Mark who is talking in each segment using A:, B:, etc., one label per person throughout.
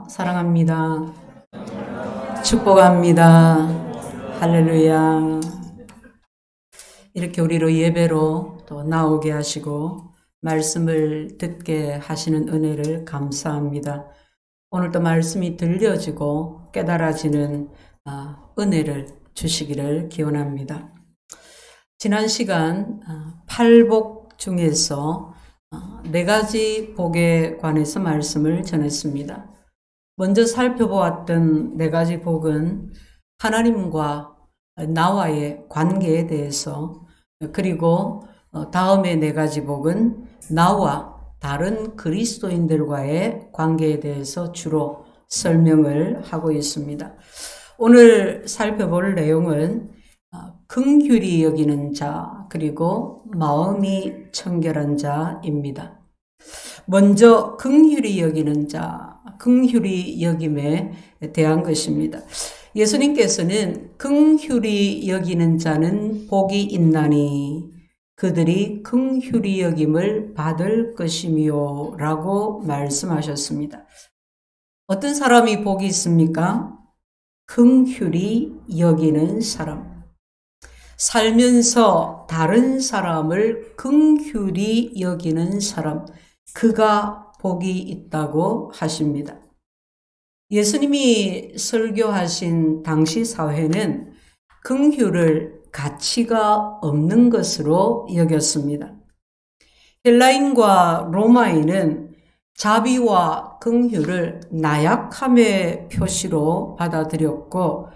A: 사랑합니다. 축복합니다. 할렐루야. 이렇게 우리로 예배로 또 나오게 하시고 말씀을 듣게 하시는 은혜를 감사합니다. 오늘도 말씀이 들려지고 깨달아지는 은혜를 주시기를 기원합니다. 지난 시간 팔복 중에서 4가지 복에 관해서 말씀을 전했습니다. 먼저 살펴보았던 4가지 복은 하나님과 나와의 관계에 대해서, 그리고 다음의 4가지 복은 나와 다른 그리스도인들과의 관계에 대해서 주로 설명을 하고 있습니다. 오늘 살펴볼 내용은 긍휼히 여기는 자, 그리고 마음이 청결한 자입니다. 먼저 긍휼히 여기는 자, 긍휼히 여김에 대한 것입니다. 예수님께서는 긍휼히 여기는 자는 복이 있나니 그들이 긍휼히 여김을 받을 것이며 라고 말씀하셨습니다. 어떤 사람이 복이 있습니까? 긍휼히 여기는 사람. 살면서 다른 사람을 긍휼히 여기는 사람, 그가 복이 있다고 하십니다. 예수님이 설교하신 당시 사회는 긍휼을 가치가 없는 것으로 여겼습니다. 헬라인과 로마인은 자비와 긍휼을 나약함의 표시로 받아들였고,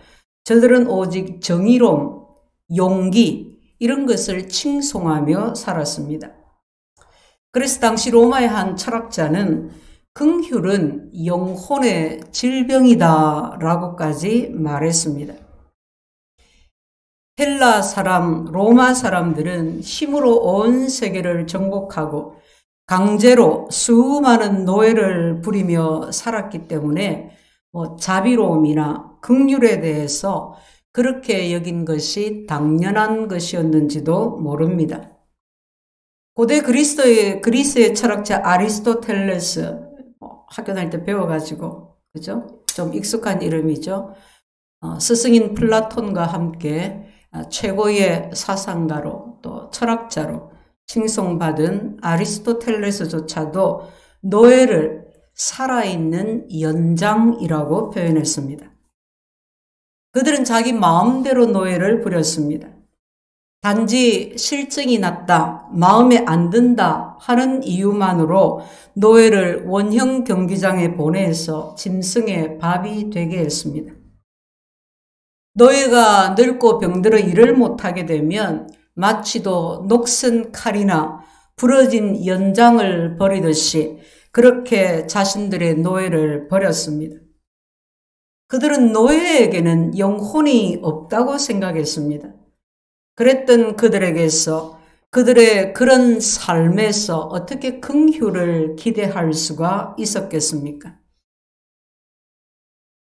A: 저들은 오직 정의로움, 용기, 이런 것을 칭송하며 살았습니다. 그래서 당시 로마의 한 철학자는 긍휼은 영혼의 질병이다 라고까지 말했습니다. 헬라 사람, 로마 사람들은 힘으로 온 세계를 정복하고 강제로 수많은 노예를 부리며 살았기 때문에 자비로움이나 긍휼에 대해서 그렇게 여긴 것이 당연한 것이었는지도 모릅니다. 고대 그리스의 철학자 아리스토텔레스, 학교 다닐 때 배워가지고, 그죠? 좀 익숙한 이름이죠. 스승인 플라톤과 함께 최고의 사상가로 또 철학자로 칭송받은 아리스토텔레스조차도 노예를 살아있는 연장이라고 표현했습니다. 그들은 자기 마음대로 노예를 부렸습니다. 단지 실증이 났다, 마음에 안 든다 하는 이유만으로 노예를 원형 경기장에 보내서 짐승의 밥이 되게 했습니다. 노예가 늙고 병들어 일을 못하게 되면 마치도 녹슨 칼이나 부러진 연장을 버리듯이 그렇게 자신들의 노예를 버렸습니다. 그들은 노예에게는 영혼이 없다고 생각했습니다. 그랬던 그들에게서, 그들의 그런 삶에서 어떻게 긍휼을 기대할 수가 있었겠습니까?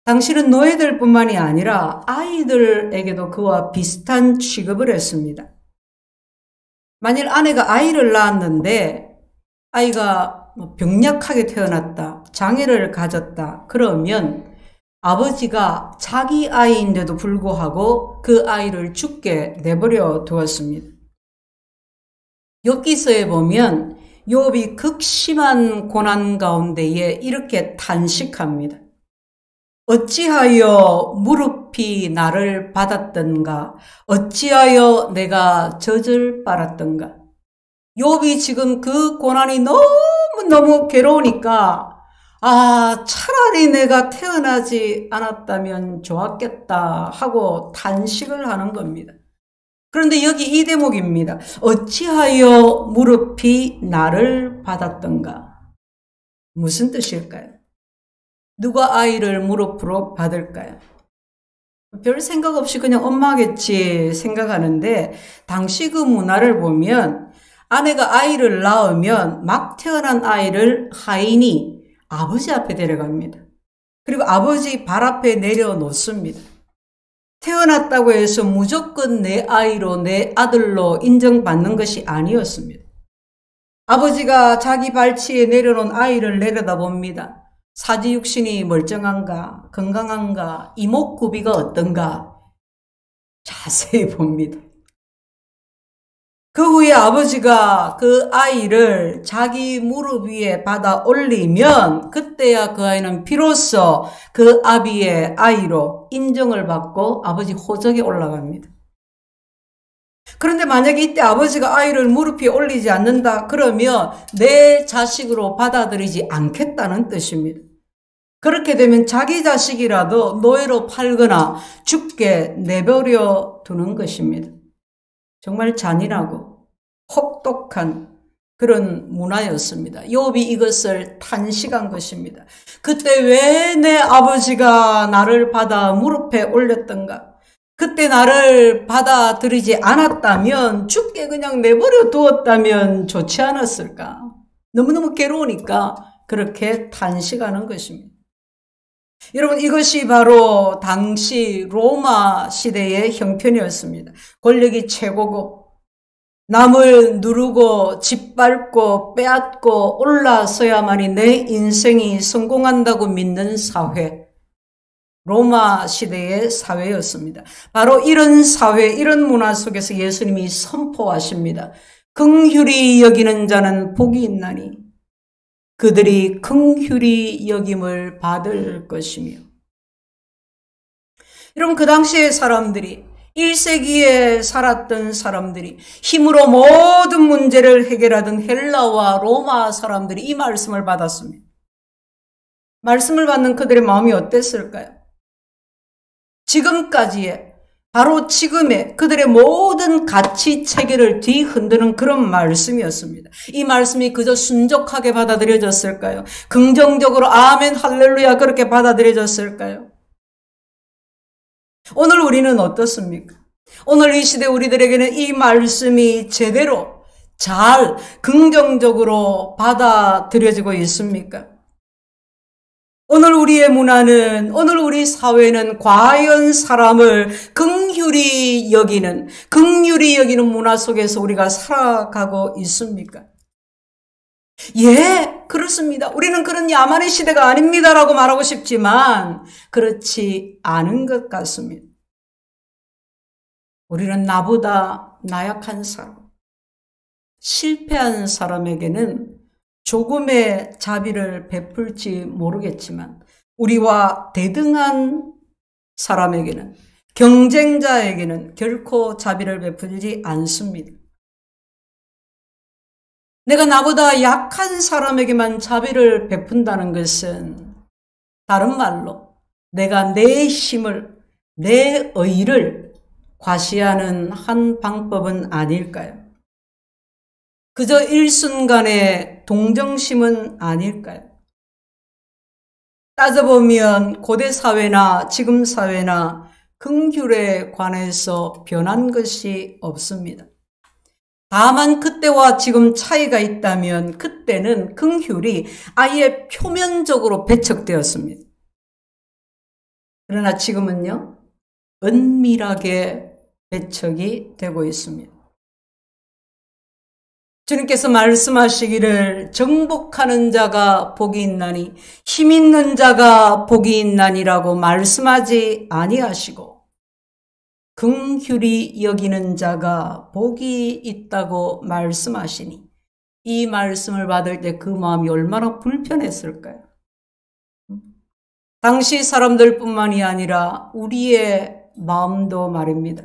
A: 당신은 노예들뿐만이 아니라 아이들에게도 그와 비슷한 취급을 했습니다. 만일 아내가 아이를 낳았는데 아이가 병약하게 태어났다, 장애를 가졌다, 그러면 아버지가 자기 아이인데도 불구하고 그 아이를 죽게 내버려 두었습니다. 욥기서에 보면 욥이 극심한 고난 가운데에 이렇게 탄식합니다. 어찌하여 무릎이 나를 받았던가, 어찌하여 내가 젖을 빨았던가. 욥이 지금 그 고난이 너무너무 괴로우니까 차라리 내가 태어나지 않았다면 좋았겠다 하고 탄식을 하는 겁니다. 그런데 여기 이 대목입니다. 어찌하여 무릎이 나를 받았던가. 무슨 뜻일까요? 누가 아이를 무릎으로 받을까요? 별 생각 없이 그냥 엄마겠지 생각하는데, 당시 그 문화를 보면 아내가 아이를 낳으면 막 태어난 아이를 하인이 아버지 앞에 데려갑니다. 그리고 아버지 발 앞에 내려놓습니다. 태어났다고 해서 무조건 내 아이로, 내 아들로 인정받는 것이 아니었습니다. 아버지가 자기 발치에 내려놓은 아이를 내려다봅니다. 사지육신이 멀쩡한가, 건강한가, 이목구비가 어떤가 자세히 봅니다. 그 후에 아버지가 그 아이를 자기 무릎 위에 받아 올리면 그때야 그 아이는 비로소 그 아비의 아이로 인정을 받고 아버지 호적에 올라갑니다. 그런데 만약에 이때 아버지가 아이를 무릎 위에 올리지 않는다 그러면 내 자식으로 받아들이지 않겠다는 뜻입니다. 그렇게 되면 자기 자식이라도 노예로 팔거나 죽게 내버려 두는 것입니다. 정말 잔인하고 혹독한 그런 문화였습니다. 욥이 이것을 탄식한 것입니다. 그때 왜 내 아버지가 나를 받아 무릎에 올렸던가? 그때 나를 받아들이지 않았다면, 죽게 그냥 내버려 두었다면 좋지 않았을까? 너무너무 괴로우니까 그렇게 탄식하는 것입니다. 여러분, 이것이 바로 당시 로마 시대의 형편이었습니다. 권력이 최고고 남을 누르고 짓밟고 빼앗고 올라서야만이 내 인생이 성공한다고 믿는 사회, 로마 시대의 사회였습니다. 바로 이런 사회, 이런 문화 속에서 예수님이 선포하십니다. 긍휼히 여기는 자는 복이 있나니 그들이 긍휼히 여김을 받을 것이며. 여러분, 그 당시의 사람들이, 1세기에 살았던 사람들이, 힘으로 모든 문제를 해결하던 헬라와 로마 사람들이 이 말씀을 받았습니다. 말씀을 받는 그들의 마음이 어땠을까요? 지금까지의, 바로 지금의 그들의 모든 가치 체계를 뒤흔드는 그런 말씀이었습니다. 이 말씀이 그저 순적하게 받아들여졌을까요? 긍정적으로 아멘 할렐루야 그렇게 받아들여졌을까요? 오늘 우리는 어떻습니까? 오늘 이 시대 우리들에게는 이 말씀이 제대로 잘 긍정적으로 받아들여지고 있습니까? 오늘 우리의 문화는, 오늘 우리 사회는 과연 사람을 긍휼히 여기는 문화 속에서 우리가 살아가고 있습니까? 예, 그렇습니다. 우리는 그런 야만의 시대가 아닙니다라고 말하고 싶지만 그렇지 않은 것 같습니다. 우리는 나보다 나약한 사람, 실패한 사람에게는 조금의 자비를 베풀지 모르겠지만 우리와 대등한 사람에게는, 경쟁자에게는 결코 자비를 베풀지 않습니다. 내가 나보다 약한 사람에게만 자비를 베푼다는 것은 다른 말로 내가 내 힘을, 내 의를 과시하는 한 방법은 아닐까요? 그저 일순간의 동정심은 아닐까요? 따져보면 고대 사회나 지금 사회나 긍휼에 관해서 변한 것이 없습니다. 다만 그때와 지금 차이가 있다면 그때는 긍휼이 아예 표면적으로 배척되었습니다. 그러나 지금은요, 은밀하게 배척이 되고 있습니다. 주님께서 말씀하시기를 정복하는 자가 복이 있나니 힘 있는 자가 복이 있나니라고 말씀하지 아니하시고 긍휼히 여기는 자가 복이 있다고 말씀하시니 이 말씀을 받을 때 그 마음이 얼마나 불편했을까요? 당시 사람들뿐만이 아니라 우리의 마음도 말입니다.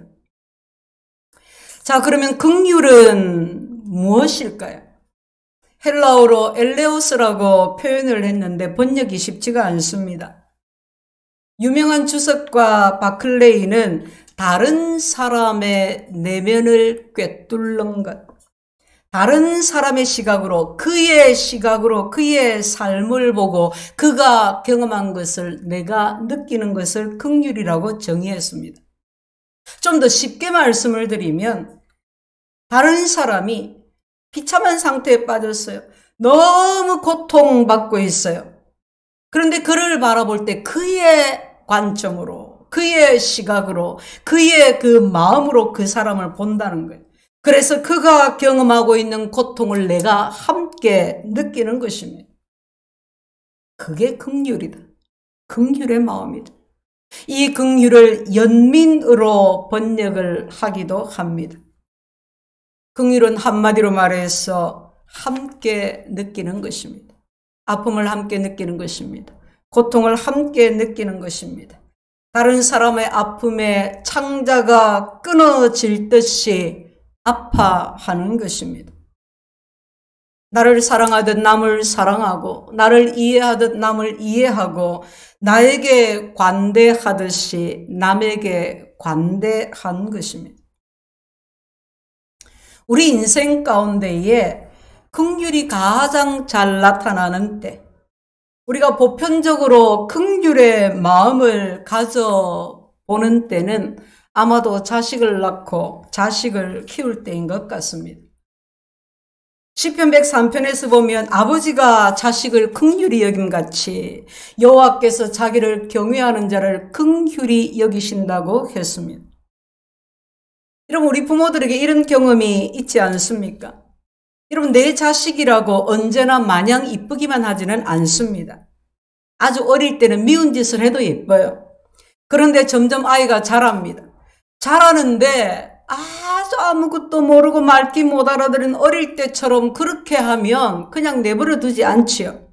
A: 자, 그러면 긍휼은 무엇일까요? 헬라어로 엘레오스라고 표현을 했는데 번역이 쉽지가 않습니다. 유명한 주석가 바클레이는 다른 사람의 내면을 꿰뚫는 것, 다른 사람의 시각으로, 그의 시각으로 그의 삶을 보고 그가 경험한 것을 내가 느끼는 것을 긍휼이라고 정의했습니다. 좀 더 쉽게 말씀을 드리면 다른 사람이 비참한 상태에 빠졌어요. 너무 고통받고 있어요. 그런데 그를 바라볼 때 그의 관점으로, 그의 시각으로, 그의 그 마음으로 그 사람을 본다는 거예요. 그래서 그가 경험하고 있는 고통을 내가 함께 느끼는 것입니다. 그게 긍휼이다. 긍휼의 마음이다. 이 긍휼을 연민으로 번역을 하기도 합니다. 긍휼은 한마디로 말해서 함께 느끼는 것입니다. 아픔을 함께 느끼는 것입니다. 고통을 함께 느끼는 것입니다. 다른 사람의 아픔에 창자가 끊어질 듯이 아파하는 것입니다. 나를 사랑하듯 남을 사랑하고 나를 이해하듯 남을 이해하고 나에게 관대하듯이 남에게 관대한 것입니다. 우리 인생 가운데에 긍휼이 가장 잘 나타나는 때, 우리가 보편적으로 긍휼의 마음을 가져보는 때는 아마도 자식을 낳고 자식을 키울 때인 것 같습니다. 시편 103편에서 보면 아버지가 자식을 긍휼히 여김같이 여호와께서 자기를 경외하는 자를 긍휼히 여기신다고 했습니다. 여러분, 우리 부모들에게 이런 경험이 있지 않습니까? 여러분, 내 자식이라고 언제나 마냥 이쁘기만 하지는 않습니다. 아주 어릴 때는 미운 짓을 해도 예뻐요. 그런데 점점 아이가 자랍니다. 자라는데 아주 아무것도 모르고 말귀 못 알아들은 어릴 때처럼 그렇게 하면 그냥 내버려 두지 않지요.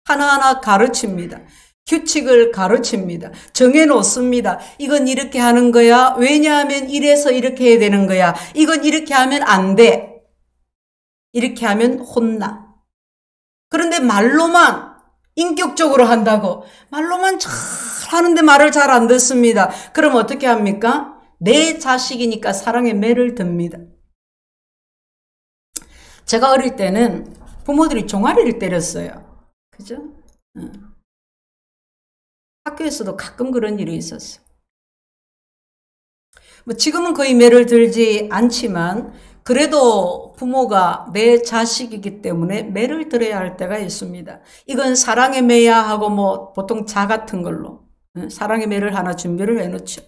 A: 하나하나 가르칩니다. 규칙을 가르칩니다. 정해놓습니다. 이건 이렇게 하는 거야. 왜냐하면 이래서 이렇게 해야 되는 거야. 이건 이렇게 하면 안 돼. 이렇게 하면 혼나. 그런데 말로만 인격적으로 한다고 말로만 잘 하는데 말을 잘 안 듣습니다. 그럼 어떻게 합니까? 내 자식이니까 사랑의 매를 듭니다. 제가 어릴 때는 부모들이 종아리를 때렸어요. 그죠? 학교에서도 가끔 그런 일이 있었어요. 지금은 거의 매를 들지 않지만 그래도 부모가 내 자식이기 때문에 매를 들어야 할 때가 있습니다. 이건 사랑의 매야 하고 보통 자 같은 걸로 사랑의 매를 하나 준비를 해놓죠.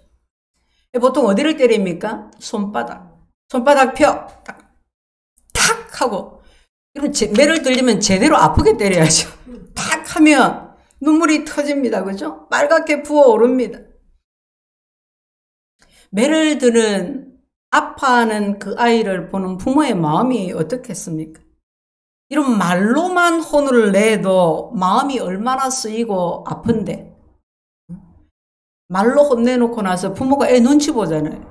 A: 보통 어디를 때립니까? 손바닥 펴! 탁 하고. 그럼 매를 들리면 제대로 아프게 때려야죠. 탁 하면 눈물이 터집니다. 그죠? 빨갛게 부어오릅니다. 매를 드는 아파하는 그 아이를 보는 부모의 마음이 어떻겠습니까? 이런 말로만 혼을 내도 마음이 얼마나 쓰이고 아픈데 말로 혼내놓고 나서 부모가 애 눈치 보잖아요.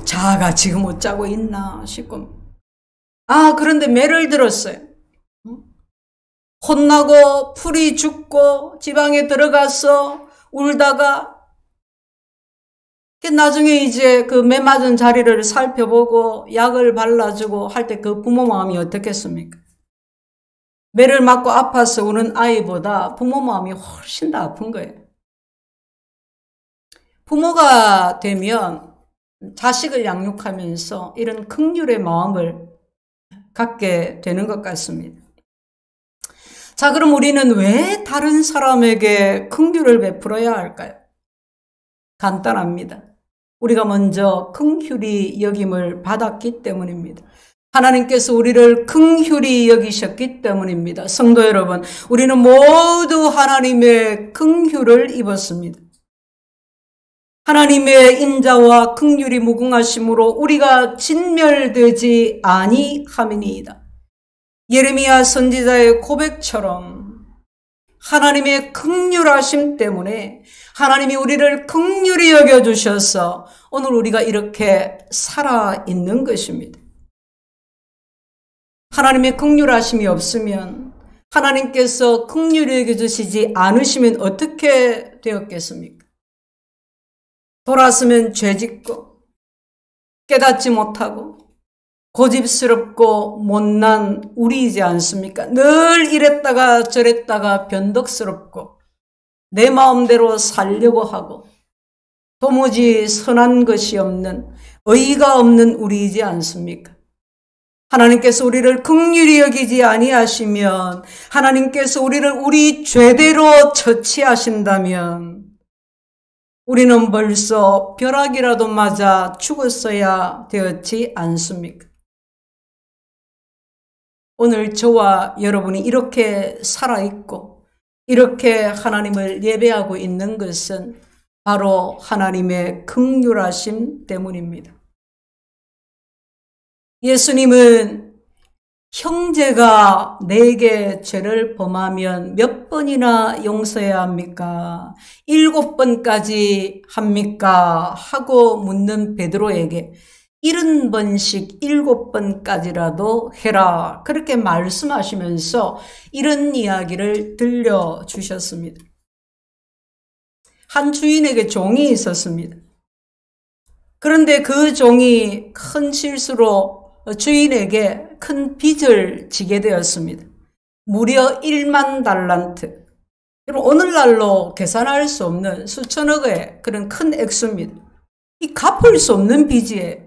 A: 자가 지금 어쩌고 있나 싶고. 그런데 매를 들었어요. 혼나고 풀이 죽고 지방에 들어가서 울다가 나중에 이제 그 매 맞은 자리를 살펴보고 약을 발라주고 할 때 그 부모 마음이 어떻겠습니까? 매를 맞고 아파서 우는 아이보다 부모 마음이 훨씬 더 아픈 거예요. 부모가 되면 자식을 양육하면서 이런 긍휼의 마음을 갖게 되는 것 같습니다. 자, 그럼 우리는 왜 다른 사람에게 긍휼을 베풀어야 할까요? 간단합니다. 우리가 먼저 긍휼히 여김을 받았기 때문입니다. 하나님께서 우리를 긍휼히 여기셨기 때문입니다. 성도 여러분, 우리는 모두 하나님의 긍휼을 입었습니다. 하나님의 인자와 긍휼이 무궁하심으로 우리가 진멸되지 아니함이니이다. 예레미야 선지자의 고백처럼 하나님의 긍휼하심 때문에 하나님이 우리를 긍휼히 여겨주셔서 오늘 우리가 이렇게 살아있는 것입니다. 하나님의 긍휼하심이 없으면, 하나님께서 긍휼히 여겨주시지 않으시면 어떻게 되었겠습니까? 돌아서면 죄짓고 깨닫지 못하고 고집스럽고 못난 우리이지 않습니까? 늘 이랬다가 저랬다가 변덕스럽고 내 마음대로 살려고 하고 도무지 선한 것이 없는 의의가 없는 우리이지 않습니까? 하나님께서 우리를 긍휼히 여기지 아니하시면, 하나님께서 우리를 우리 죄대로 처치하신다면 우리는 벌써 벼락이라도 맞아 죽었어야 되었지 않습니까? 오늘 저와 여러분이 이렇게 살아있고 이렇게 하나님을 예배하고 있는 것은 바로 하나님의 긍휼하심 때문입니다. 예수님은 형제가 내게 죄를 범하면 몇 번이나 용서해야 합니까? 7번까지 합니까? 하고 묻는 베드로에게 70번씩 7번까지라도 해라. 그렇게 말씀하시면서 이런 이야기를 들려주셨습니다. 한 주인에게 종이 있었습니다. 그런데 그 종이 큰 실수로 주인에게 큰 빚을 지게 되었습니다. 무려 1만 달란트. 오늘날로 계산할 수 없는 수천억의 그런 큰 액수입니다. 이 갚을 수 없는 빚이에요.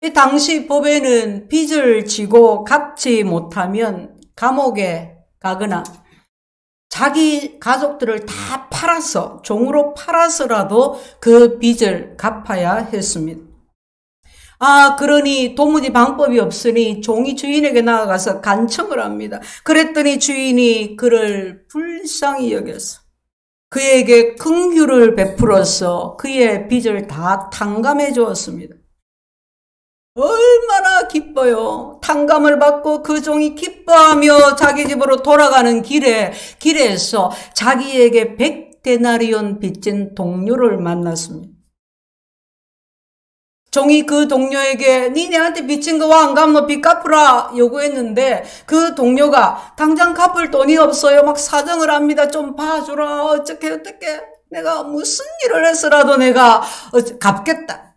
A: 이 당시 법에는 빚을 지고 갚지 못하면 감옥에 가거나 자기 가족들을 다 팔아서, 종으로 팔아서라도 그 빚을 갚아야 했습니다. 그러니 도무지 방법이 없으니 종이 주인에게 나아가서 간청을 합니다. 그랬더니 주인이 그를 불쌍히 여겨서 그에게 긍휼을 베풀어서 그의 빚을 다 탕감해 주었습니다. 얼마나 기뻐요. 탕감을 받고 그 종이 기뻐하며 자기 집으로 돌아가는 길에서 자기에게 100데나리온 빚진 동료를 만났습니다. 종이 그 동료에게 니네한테 빚진 거 와 안 갚으면 빚 갚으라 요구했는데 그 동료가 당장 갚을 돈이 없어요. 막 사정을 합니다. 좀 봐주라. 어떻게 내가 무슨 일을 해서라도 내가 갚겠다.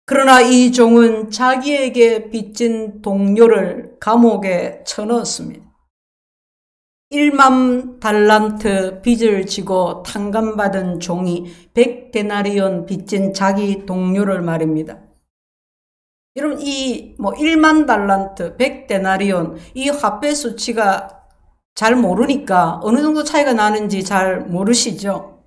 A: 그러나 이 종은 자기에게 빚진 동료를 감옥에 쳐넣었습니다. 1만 달란트 빚을 지고 탕감받은 종이 100데나리온 빚진 자기 동료를 말입니다. 여러분, 1만 달란트, 100데나리온, 이 화폐 수치가 잘 모르니까 어느 정도 차이가 나는지 잘 모르시죠?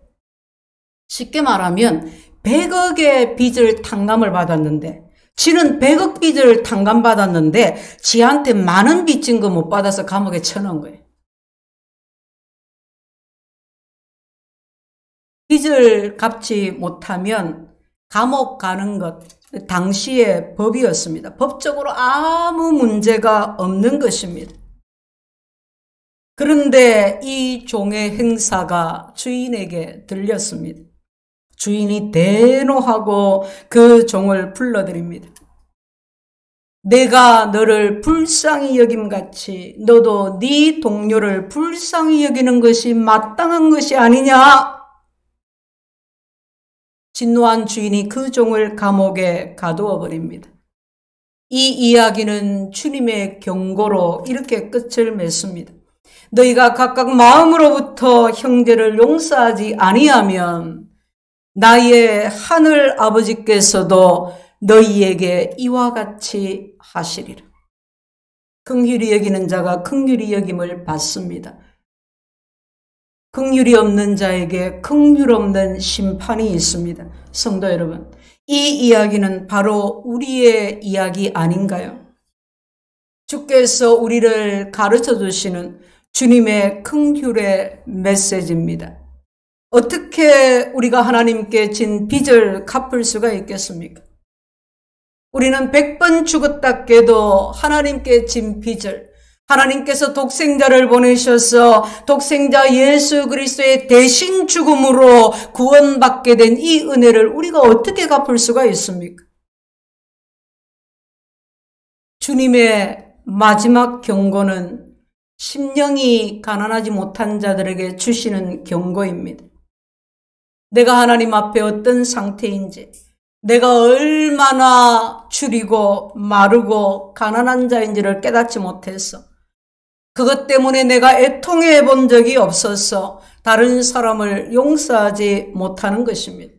A: 쉽게 말하면 100억의 빚을 탕감을 받았는데, 지는 100억 빚을 탕감받았는데, 지한테 많은 빚진 거 못 받아서 감옥에 쳐넣은 거예요. 빚을 갚지 못하면 감옥 가는 것, 당시의 법이었습니다. 법적으로 아무 문제가 없는 것입니다. 그런데 이 종의 행사가 주인에게 들렸습니다. 주인이 대노하고 그 종을 불러들입니다. 내가 너를 불쌍히 여김같이 너도 네 동료를 불쌍히 여기는 것이 마땅한 것이 아니냐? 진노한 주인이 그 종을 감옥에 가두어 버립니다. 이 이야기는 주님의 경고로 이렇게 끝을 맺습니다. 너희가 각각 마음으로부터 형제를 용서하지 아니하면 나의 하늘 아버지께서도 너희에게 이와 같이 하시리라. 긍휼히 여기는 자가 긍휼히 여김을 받습니다. 긍휼이 없는 자에게 긍휼 없는 심판이 있습니다. 성도 여러분, 이 이야기는 바로 우리의 이야기 아닌가요? 주께서 우리를 가르쳐 주시는 주님의 긍휼의 메시지입니다. 어떻게 우리가 하나님께 진 빚을 갚을 수가 있겠습니까? 우리는 100번 죽었다 깨도 하나님께 진 빚을, 하나님께서 독생자를 보내셔서 독생자 예수 그리스도의 대신 죽음으로 구원받게 된 이 은혜를 우리가 어떻게 갚을 수가 있습니까? 주님의 마지막 경고는 심령이 가난하지 못한 자들에게 주시는 경고입니다. 내가 하나님 앞에 어떤 상태인지, 내가 얼마나 추리고 마르고 가난한 자인지를 깨닫지 못해서 그것 때문에 내가 애통해 본 적이 없어서 다른 사람을 용서하지 못하는 것입니다.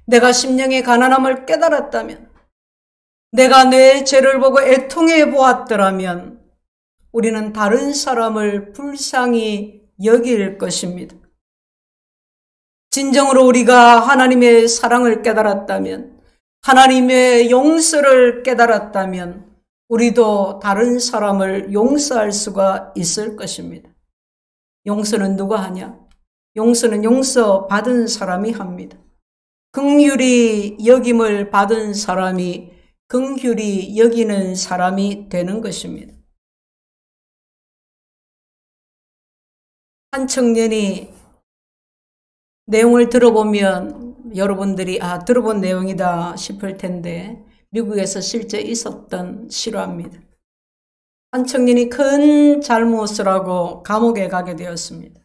A: 내가 심령의 가난함을 깨달았다면, 내가 내 죄를 보고 애통해 보았더라면 우리는 다른 사람을 불쌍히 여길 것입니다. 진정으로 우리가 하나님의 사랑을 깨달았다면, 하나님의 용서를 깨달았다면 우리도 다른 사람을 용서할 수가 있을 것입니다. 용서는 누가 하냐? 용서는 용서받은 사람이 합니다. 긍휼히 여김을 받은 사람이 긍휼히 여기는 사람이 되는 것입니다. 한 청년이 내용을 들어보면 여러분들이 들어본 내용이다 싶을 텐데 미국에서 실제 있었던 실화입니다. 한 청년이 큰 잘못을 하고 감옥에 가게 되었습니다.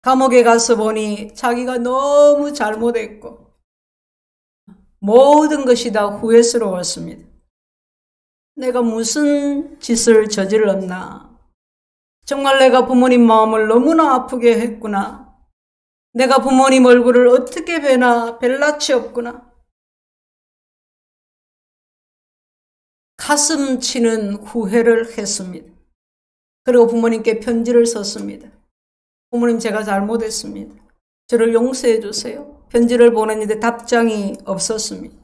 A: 감옥에 가서 보니 자기가 너무 잘못했고 모든 것이 다 후회스러웠습니다. 내가 무슨 짓을 저질렀나? 정말 내가 부모님 마음을 너무나 아프게 했구나. 내가 부모님 얼굴을 어떻게 뵈나 뵐낯이 없구나. 가슴 치는 후회를 했습니다. 그리고 부모님께 편지를 썼습니다. 부모님, 제가 잘못했습니다. 저를 용서해 주세요. 편지를 보냈는데 답장이 없었습니다.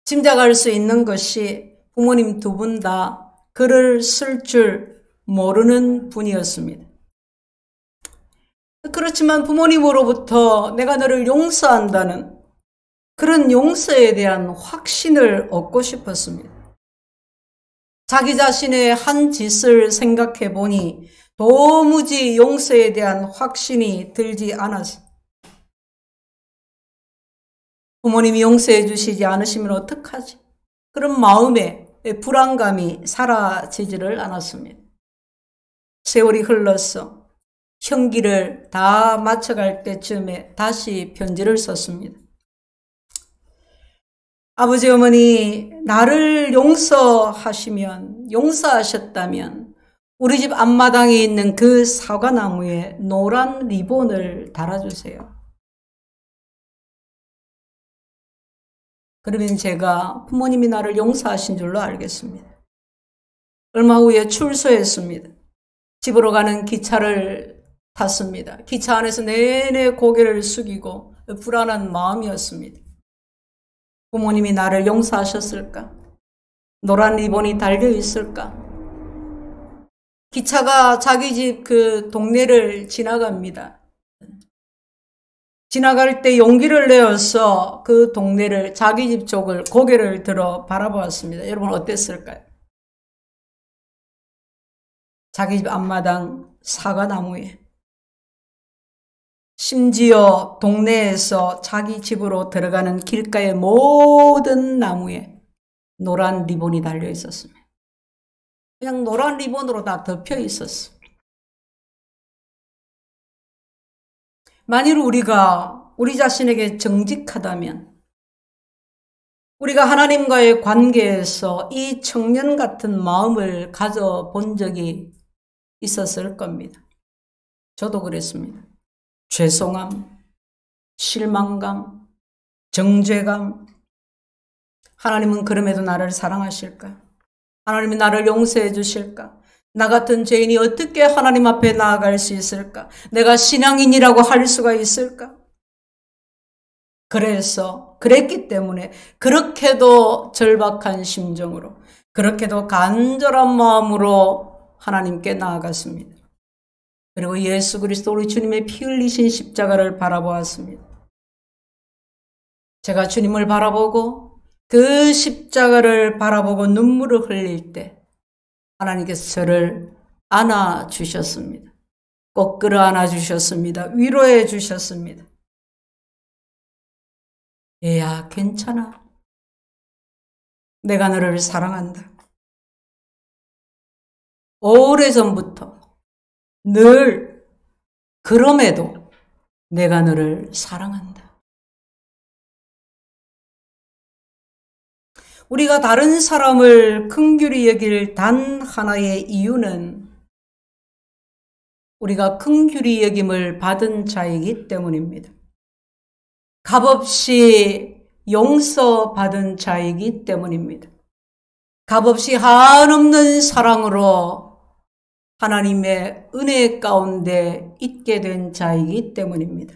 A: 짐작할 수 있는 것이 부모님 두 분 다 글을 쓸 줄 모르는 분이었습니다. 그렇지만 부모님으로부터 내가 너를 용서한다는 그런 용서에 대한 확신을 얻고 싶었습니다. 자기 자신의 한 짓을 생각해 보니 도무지 용서에 대한 확신이 들지 않았습니다. 부모님이 용서해 주시지 않으시면 어떡하지? 그런 마음에 불안감이 사라지지를 않았습니다. 세월이 흘러서 형기를 다 마쳐갈 때쯤에 다시 편지를 썼습니다. 아버지 어머니, 나를 용서하셨다면 우리 집 앞마당에 있는 그 사과나무에 노란 리본을 달아주세요. 그러면 제가 부모님이 나를 용서하신 줄로 알겠습니다. 얼마 후에 출소했습니다. 집으로 가는 기차를 탔습니다. 기차 안에서 내내 고개를 숙이고 불안한 마음이었습니다. 부모님이 나를 용서하셨을까? 노란 리본이 달려 있을까? 기차가 자기 집 그 동네를 지나갑니다. 지나갈 때 용기를 내어서 그 동네를, 자기 집 쪽을 고개를 들어 바라보았습니다. 여러분 어땠을까요? 자기 집 앞마당 사과나무에, 심지어 동네에서 자기 집으로 들어가는 길가의 모든 나무에 노란 리본이 달려 있었습니다. 그냥 노란 리본으로 다 덮여 있었습니다. 만일 우리가 우리 자신에게 정직하다면 우리가 하나님과의 관계에서 이 청년 같은 마음을 가져본 적이 있었을 겁니다. 저도 그랬습니다. 죄송함, 실망감, 정죄감. 하나님은 그럼에도 나를 사랑하실까? 하나님이 나를 용서해 주실까? 나 같은 죄인이 어떻게 하나님 앞에 나아갈 수 있을까? 내가 신앙인이라고 할 수가 있을까? 그랬기 때문에 그렇게도 절박한 심정으로, 그렇게도 간절한 마음으로 하나님께 나아갔습니다. 그리고 예수 그리스도 우리 주님의 피 흘리신 십자가를 바라보았습니다. 제가 주님을 바라보고 그 십자가를 바라보고 눈물을 흘릴 때 하나님께서 저를 안아주셨습니다. 꼭 끌어안아 주셨습니다. 위로해 주셨습니다. 얘야, 괜찮아. 내가 너를 사랑한다. 오래전부터 늘 그럼에도 내가 너를 사랑한다. 우리가 다른 사람을 긍휼히 여길 단 하나의 이유는 우리가 긍휼히 여김을 받은 자이기 때문입니다. 값없이 용서받은 자이기 때문입니다. 값없이 한없는 사랑으로 하나님의 은혜 가운데 있게 된 자이기 때문입니다.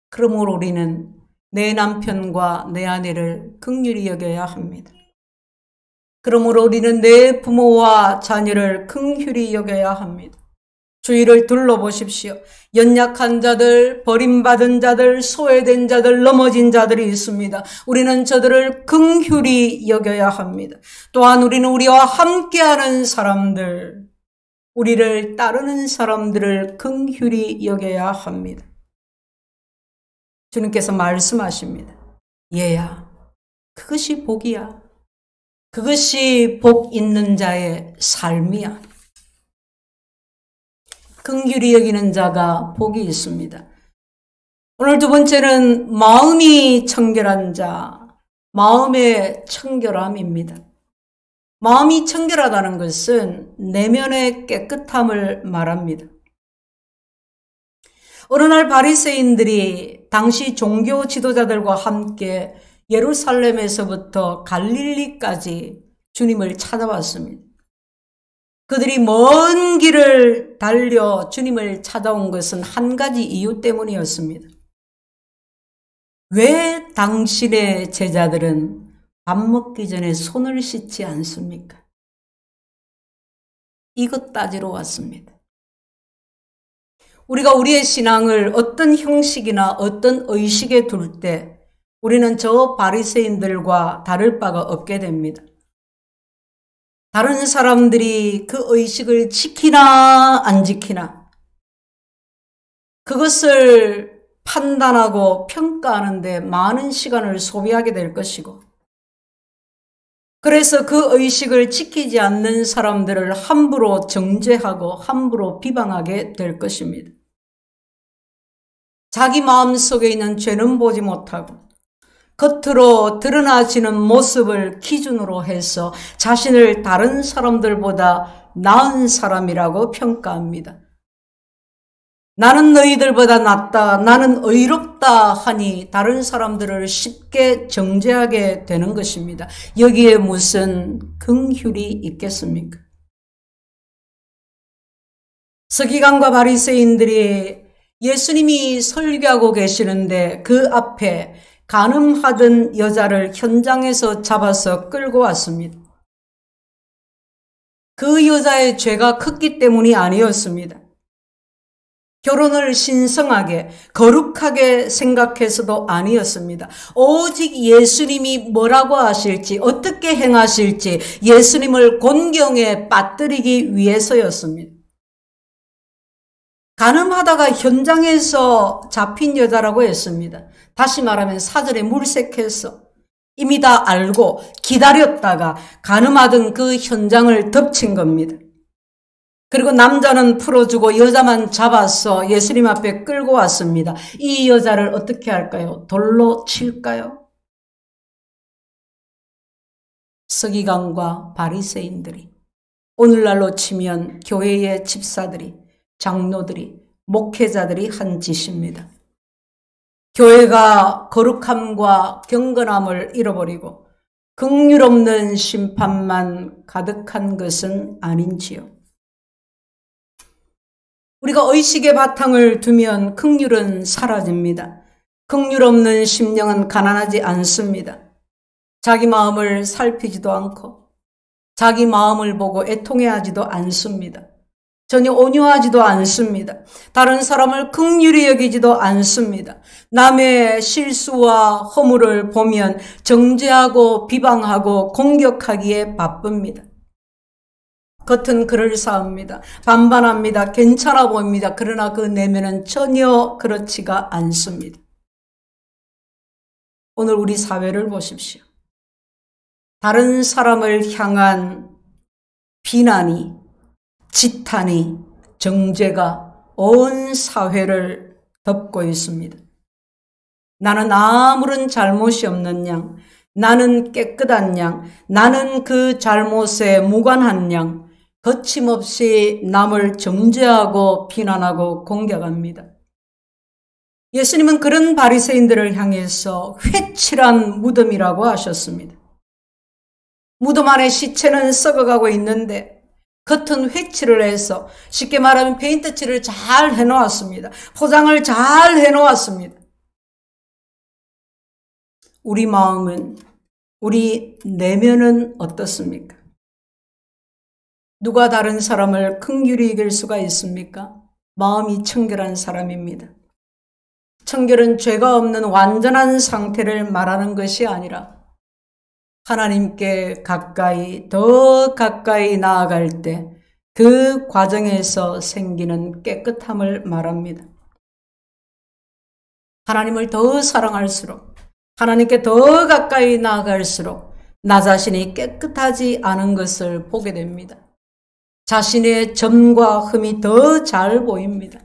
A: 그러므로 우리는 내 남편과 내 아내를 긍휼히 여겨야 합니다. 그러므로 우리는 내 부모와 자녀를 긍휼히 여겨야 합니다. 주위를 둘러보십시오. 연약한 자들, 버림받은 자들, 소외된 자들, 넘어진 자들이 있습니다. 우리는 저들을 긍휼히 여겨야 합니다. 또한 우리는 우리와 함께하는 사람들, 우리를 따르는 사람들을 긍휼히 여겨야 합니다. 주님께서 말씀하십니다. 얘야, 그것이 복이야. 그것이 복 있는 자의 삶이야. 긍휼히 여기는 자가 복이 있습니다. 오늘 두 번째는 마음이 청결한 자, 마음의 청결함입니다. 마음이 청결하다는 것은 내면의 깨끗함을 말합니다. 어느 날 바리새인들이 당시 종교 지도자들과 함께 예루살렘에서부터 갈릴리까지 주님을 찾아왔습니다. 그들이 먼 길을 달려 주님을 찾아온 것은 한 가지 이유 때문이었습니다. 왜 당신의 제자들은 밥 먹기 전에 손을 씻지 않습니까? 이것 따지러 왔습니다. 우리가 우리의 신앙을 어떤 형식이나 어떤 의식에 둘 때 우리는 저 바리새인들과 다를 바가 없게 됩니다. 다른 사람들이 그 의식을 지키나 안 지키나 그것을 판단하고 평가하는 데 많은 시간을 소비하게 될 것이고, 그래서 그 의식을 지키지 않는 사람들을 함부로 정죄하고 함부로 비방하게 될 것입니다. 자기 마음속에 있는 죄는 보지 못하고 겉으로 드러나지는 모습을 기준으로 해서 자신을 다른 사람들보다 나은 사람이라고 평가합니다. 나는 너희들보다 낫다, 나는 의롭다 하니 다른 사람들을 쉽게 정죄하게 되는 것입니다. 여기에 무슨 긍휼이 있겠습니까? 서기관과 바리새인들이 예수님이 설교하고 계시는데 그 앞에 간음하던 여자를 현장에서 잡아서 끌고 왔습니다. 그 여자의 죄가 컸기 때문이 아니었습니다. 결혼을 신성하게 거룩하게 생각해서도 아니었습니다. 오직 예수님이 뭐라고 하실지, 어떻게 행하실지 예수님을 곤경에 빠뜨리기 위해서였습니다. 간음하다가 현장에서 잡힌 여자라고 했습니다. 다시 말하면 사전에 물색해서 이미 다 알고 기다렸다가 간음하던 그 현장을 덮친 겁니다. 그리고 남자는 풀어주고 여자만 잡아서 예수님 앞에 끌고 왔습니다. 이 여자를 어떻게 할까요? 돌로 칠까요? 서기관과 바리새인들이, 오늘날로 치면 교회의 집사들이, 장로들이, 목회자들이 한 짓입니다. 교회가 거룩함과 경건함을 잃어버리고 긍휼 없는 심판만 가득한 것은 아닌지요. 우리가 의식의 바탕을 두면 긍휼은 사라집니다. 긍휼 없는 심령은 가난하지 않습니다. 자기 마음을 살피지도 않고 자기 마음을 보고 애통해하지도 않습니다. 전혀 온유하지도 않습니다. 다른 사람을 긍휼히 여기지도 않습니다. 남의 실수와 허물을 보면 정죄하고 비방하고 공격하기에 바쁩니다. 겉은 그럴싸합니다. 반반합니다. 괜찮아 보입니다. 그러나 그 내면은 전혀 그렇지가 않습니다. 오늘 우리 사회를 보십시오. 다른 사람을 향한 비난이, 지탄이, 정죄가 온 사회를 덮고 있습니다. 나는 아무런 잘못이 없는 양, 나는 깨끗한 양, 나는 그 잘못에 무관한 양, 거침없이 남을 정죄하고 비난하고 공격합니다. 예수님은 그런 바리새인들을 향해서 회칠한 무덤이라고 하셨습니다. 무덤 안에 시체는 썩어가고 있는데 겉은 회칠을 해서, 쉽게 말하면 페인트칠을 잘 해놓았습니다. 포장을 잘 해놓았습니다. 우리 마음은 우리 내면은 어떻습니까? 누가 다른 사람을 긍휼히 이길 수가 있습니까? 마음이 청결한 사람입니다. 청결은 죄가 없는 완전한 상태를 말하는 것이 아니라 하나님께 가까이, 더 가까이 나아갈 때 그 과정에서 생기는 깨끗함을 말합니다. 하나님을 더 사랑할수록, 하나님께 더 가까이 나아갈수록 나 자신이 깨끗하지 않은 것을 보게 됩니다. 자신의 점과 흠이 더 잘 보입니다.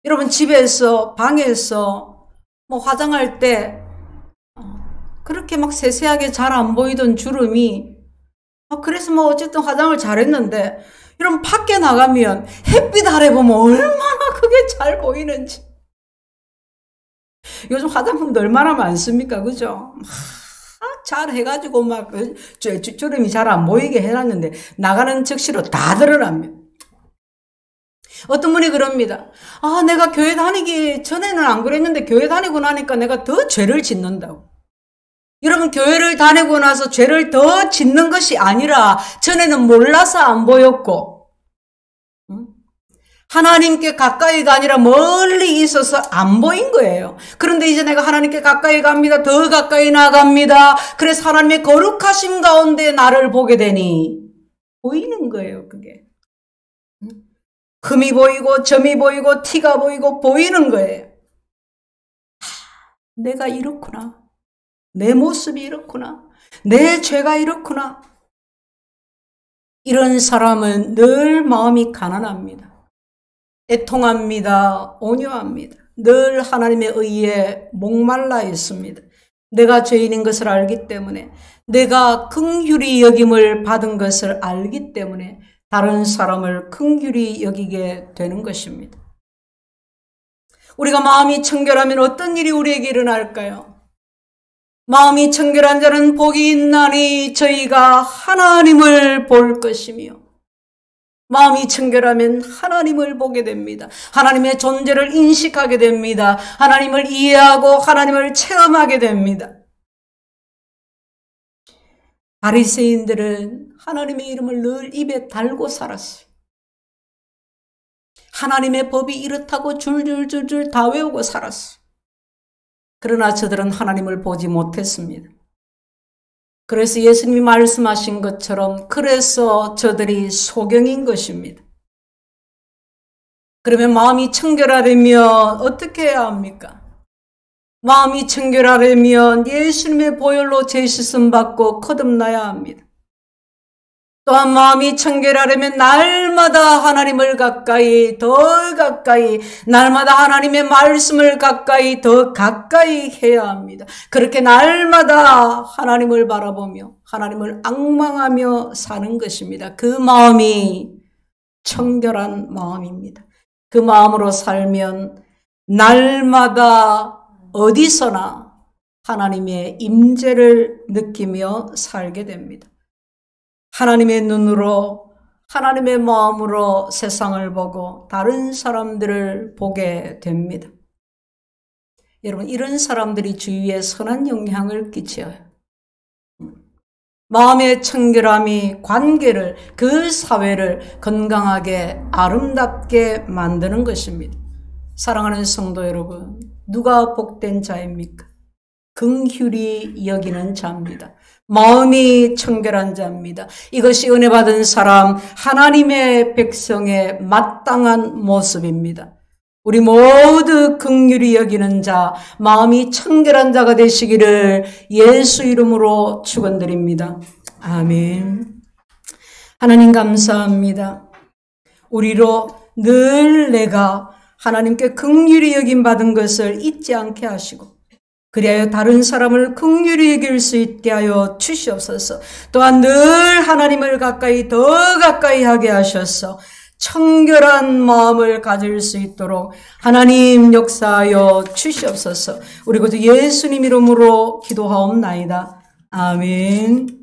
A: 여러분 집에서 방에서 화장할 때 그렇게 막 세세하게 잘 안 보이던 주름이 그래서 어쨌든 화장을 잘했는데 여러분 밖에 나가면 햇빛 아래 보면 얼마나 그게 잘 보이는지. 요즘 화장품도 얼마나 많습니까? 그죠? 잘 해가지고 주름이 잘 안 보이게 해놨는데 나가는 즉시로 다 드러납니다. 어떤 분이 그럽니다. 내가 교회 다니기 전에는 안 그랬는데 교회 다니고 나니까 내가 더 죄를 짓는다고. 여러분 교회를 다니고 나서 죄를 더 짓는 것이 아니라 전에는 몰라서 안 보였고 하나님께 가까이가 아니라 멀리 있어서 안 보인 거예요. 그런데 이제 내가 하나님께 가까이 갑니다. 더 가까이 나갑니다. 그래서 하나님의 거룩하심 가운데 나를 보게 되니 보이는 거예요. 그게 흠이 보이고 점이 보이고 티가 보이고 보이는 거예요. 내가 이렇구나. 내 모습이 이렇구나. 내 죄가 이렇구나. 이런 사람은 늘 마음이 가난합니다. 애통합니다. 온유합니다. 늘 하나님의 의에 목말라 있습니다. 내가 죄인인 것을 알기 때문에, 내가 긍휼히 여김을 받은 것을 알기 때문에 다른 사람을 긍휼히 여기게 되는 것입니다. 우리가 마음이 청결하면 어떤 일이 우리에게 일어날까요? 마음이 청결한 자는 복이 있나니 저희가 하나님을 볼 것이며, 마음이 청결하면 하나님을 보게 됩니다. 하나님의 존재를 인식하게 됩니다. 하나님을 이해하고 하나님을 체험하게 됩니다. 바리새인들은 하나님의 이름을 늘 입에 달고 살았어요. 하나님의 법이 이렇다고 줄줄줄줄 다 외우고 살았어요. 그러나 저들은 하나님을 보지 못했습니다. 그래서 예수님이 말씀하신 것처럼 그래서 저들이 소경인 것입니다. 그러면 마음이 청결하려면 어떻게 해야 합니까? 마음이 청결하려면 예수님의 보혈로 죄씻음 받고 거듭나야 합니다. 또한 마음이 청결하려면 날마다 하나님을 가까이, 더 가까이, 날마다 하나님의 말씀을 가까이, 더 가까이 해야 합니다. 그렇게 날마다 하나님을 바라보며 하나님을 앙망하며 사는 것입니다. 그 마음이 청결한 마음입니다. 그 마음으로 살면 날마다 어디서나 하나님의 임재를 느끼며 살게 됩니다. 하나님의 눈으로, 하나님의 마음으로 세상을 보고 다른 사람들을 보게 됩니다. 여러분, 이런 사람들이 주위에 선한 영향을 끼쳐요. 마음의 청결함이 관계를, 그 사회를 건강하게 아름답게 만드는 것입니다. 사랑하는 성도 여러분, 누가 복된 자입니까? 긍휼히 여기는 자입니다. 마음이 청결한 자입니다. 이것이 은혜 받은 사람, 하나님의 백성의 마땅한 모습입니다. 우리 모두 긍휼히 여기는 자, 마음이 청결한 자가 되시기를 예수 이름으로 축원드립니다. 아멘. 하나님 감사합니다. 우리로 늘 내가 하나님께 긍휼히 여김 받은 것을 잊지 않게 하시고, 그리하여 다른 사람을 긍휼히 여길 수 있게 하여 주시옵소서. 또한 늘 하나님을 가까이, 더 가까이 하게 하셔서 청결한 마음을 가질 수 있도록 하나님 역사하여 주시옵소서. 우리 모두 예수님 이름으로 기도하옵나이다. 아멘.